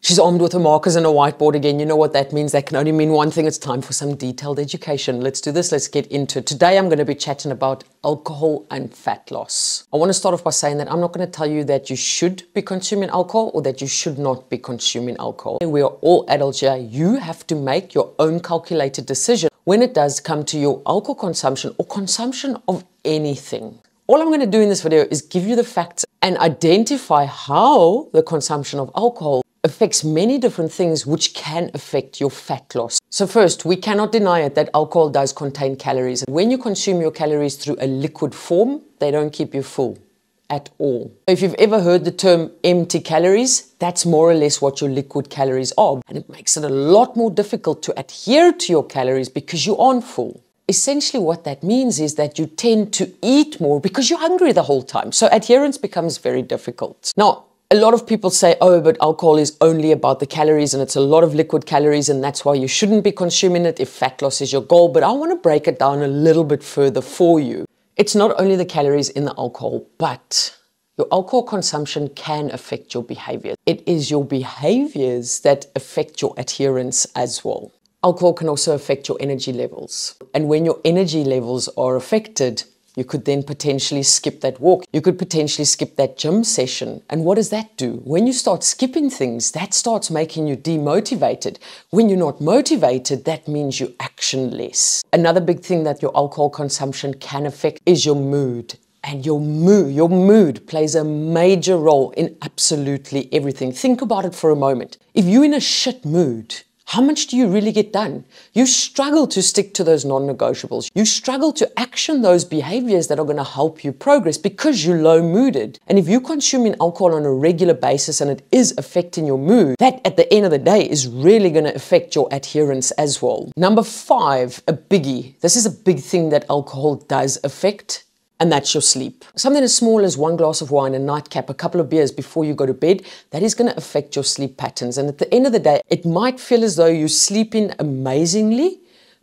She's armed with her markers and a whiteboard again. You know what that means? That can only mean one thing. It's time for some detailed education. Let's do this. Let's get into it. Today, I'm going to be chatting about alcohol and fat loss. I want to start off by saying that I'm not going to tell you that you should be consuming alcohol or that you should not be consuming alcohol. We are all adults here. You have to make your own calculated decision when it does come to your alcohol consumption or consumption of anything. All I'm going to do in this video is give you the facts and identify how the consumption of alcohol affects many different things which can affect your fat loss. So first, we cannot deny it that alcohol does contain calories. When you consume your calories through a liquid form, they don't keep you full at all. If you've ever heard the term empty calories, that's more or less what your liquid calories are. And it makes it a lot more difficult to adhere to your calories because you aren't full. Essentially what that means is that you tend to eat more because you're hungry the whole time. So adherence becomes very difficult. Now, a lot of people say, oh, but alcohol is only about the calories and it's a lot of liquid calories and that's why you shouldn't be consuming it if fat loss is your goal. But I want to break it down a little bit further for you. It's not only the calories in the alcohol, but your alcohol consumption can affect your behavior. It is your behaviors that affect your adherence as well. Alcohol can also affect your energy levels. And when your energy levels are affected, you could then potentially skip that walk. You could potentially skip that gym session. And what does that do? When you start skipping things, that starts making you demotivated. When you're not motivated, that means you action less. Another big thing that your alcohol consumption can affect is your mood. And your mood plays a major role in absolutely everything. Think about it for a moment. If you're in a shit mood, how much do you really get done? You struggle to stick to those non-negotiables. You struggle to action those behaviors that are going to help you progress because you're low-mooded. And if you're consuming alcohol on a regular basis and it is affecting your mood, that at the end of the day is really going to affect your adherence as well. Number 5, a biggie. This is a big thing that alcohol does affect. And that's your sleep. Something as small as 1 glass of wine, a nightcap, a couple of beers before you go to bed, that is going to affect your sleep patterns. And at the end of the day, it might feel as though you're sleeping amazingly,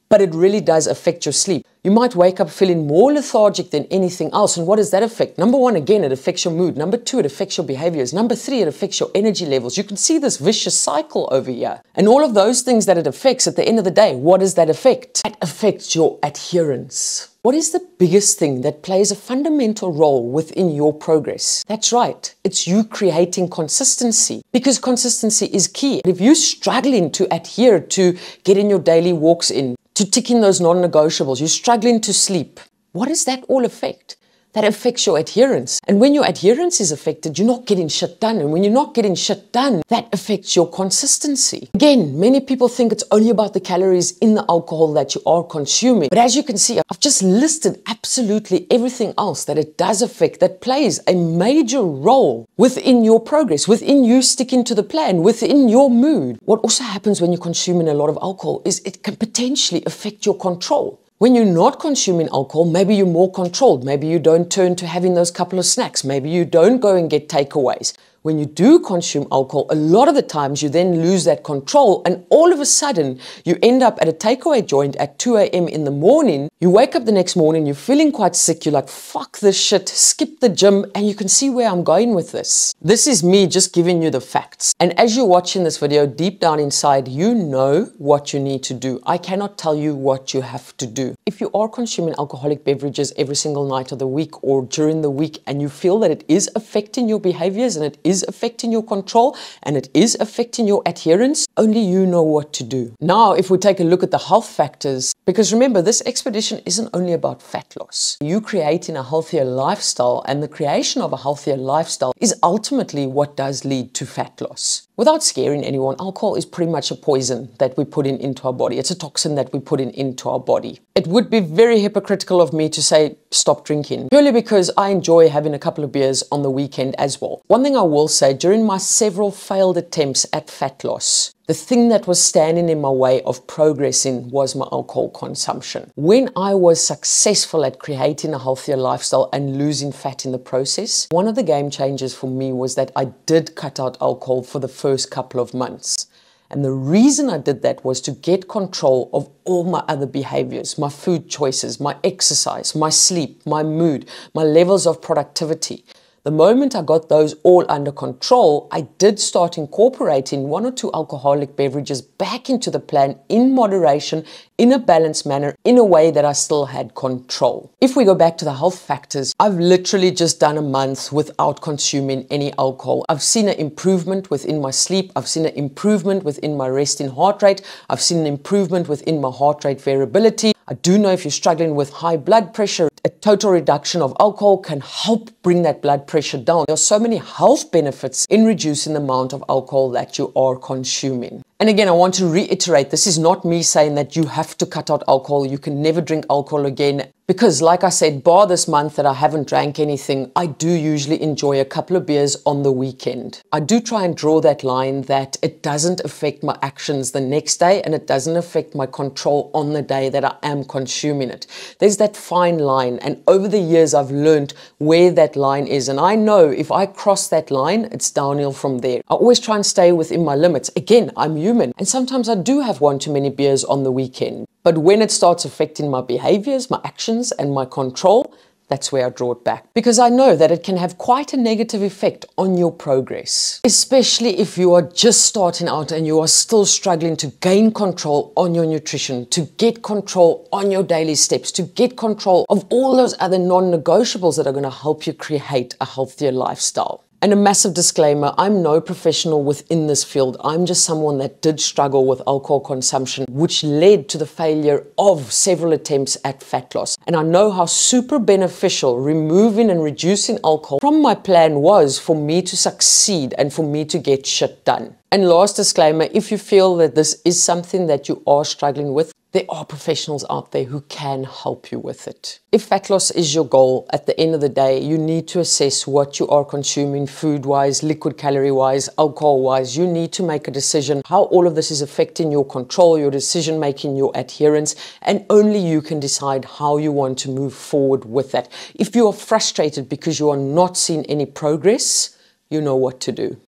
but it really does affect your sleep. You might wake up feeling more lethargic than anything else. And what does that affect? Number 1, again, it affects your mood. Number 2, it affects your behaviors. Number 3, it affects your energy levels. You can see this vicious cycle over here. And all of those things that it affects at the end of the day, what does that affect? That affects your adherence. What is the biggest thing that plays a fundamental role within your progress? That's right. It's you creating consistency, because consistency is key. If you're struggling to adhere to getting your daily walks in, to ticking those non-negotiables, you're struggling to sleep, what does that all affect? That affects your adherence. And when your adherence is affected, you're not getting shit done. And when you're not getting shit done, that affects your consistency. Again, many people think it's only about the calories in the alcohol that you are consuming. But as you can see, I've just listed absolutely everything else that it does affect, that plays a major role within your progress, within you sticking to the plan, within your mood. What also happens when you're consuming a lot of alcohol is it can potentially affect your control. When you're not consuming alcohol, maybe you're more controlled. Maybe you don't turn to having those couple of snacks. Maybe you don't go and get takeaways. When you do consume alcohol, a lot of the times you then lose that control and all of a sudden you end up at a takeaway joint at 2 a.m. in the morning. You wake up the next morning, you're feeling quite sick. You're like, fuck this shit, skip the gym. And you can see where I'm going with this. This is me just giving you the facts. And as you're watching this video, deep down inside, you know what you need to do. I cannot tell you what you have to do. If you are consuming alcoholic beverages every single night of the week or during the week and you feel that it is affecting your behaviors and it is affecting your control and it is affecting your adherence, only you know what to do. Now, if we take a look at the health factors, because remember, this expedition isn't only about fat loss. You creating a healthier lifestyle, and the creation of a healthier lifestyle is ultimately what does lead to fat loss. Without scaring anyone, alcohol is pretty much a poison that we put into our body. It's a toxin that we put into our body. It would be very hypocritical of me to say stop drinking, purely because I enjoy having a couple of beers on the weekend as well. One thing I will say, during my several failed attempts at fat loss, the thing that was standing in my way of progressing was my alcohol consumption. When I was successful at creating a healthier lifestyle and losing fat in the process, one of the game changers for me was that I did cut out alcohol for the first couple of months. And the reason I did that was to get control of all my other behaviors, my food choices, my exercise, my sleep, my mood, my levels of productivity. The moment I got those all under control, I did start incorporating 1 or 2 alcoholic beverages back into the plan in moderation, in a balanced manner, in a way that I still had control. If we go back to the health factors, I've literally just done a month without consuming any alcohol. I've seen an improvement within my sleep. I've seen an improvement within my resting heart rate. I've seen an improvement within my heart rate variability. I do know if you're struggling with high blood pressure, a total reduction of alcohol can help bring that blood pressure down. There are so many health benefits in reducing the amount of alcohol that you are consuming. And again, I want to reiterate, this is not me saying that you have to cut out alcohol, you can never drink alcohol again. Because like I said, bar this month that I haven't drank anything, I do usually enjoy a couple of beers on the weekend. I do try and draw that line that it doesn't affect my actions the next day and it doesn't affect my control on the day that I am consuming it. There's that fine line, and over the years I've learned where that line is, and I know if I cross that line, it's downhill from there. I always try and stay within my limits. Again, I'm human, and sometimes I do have one too many beers on the weekend. But when it starts affecting my behaviors, my actions, and my control, that's where I draw it back. Because I know that it can have quite a negative effect on your progress. Especially if you are just starting out and you are still struggling to gain control on your nutrition, to get control on your daily steps, to get control of all those other non-negotiables that are going to help you create a healthier lifestyle. And a massive disclaimer, I'm no professional within this field. I'm just someone that did struggle with alcohol consumption, which led to the failure of several attempts at fat loss. And I know how super beneficial removing and reducing alcohol from my plan was for me to succeed and for me to get shit done. And last disclaimer, if you feel that this is something that you are struggling with, there are professionals out there who can help you with it. If fat loss is your goal, at the end of the day, you need to assess what you are consuming food-wise, liquid calorie-wise, alcohol-wise. You need to make a decision how all of this is affecting your control, your decision-making, your adherence, and only you can decide how you want to move forward with that. If you are frustrated because you are not seeing any progress, you know what to do.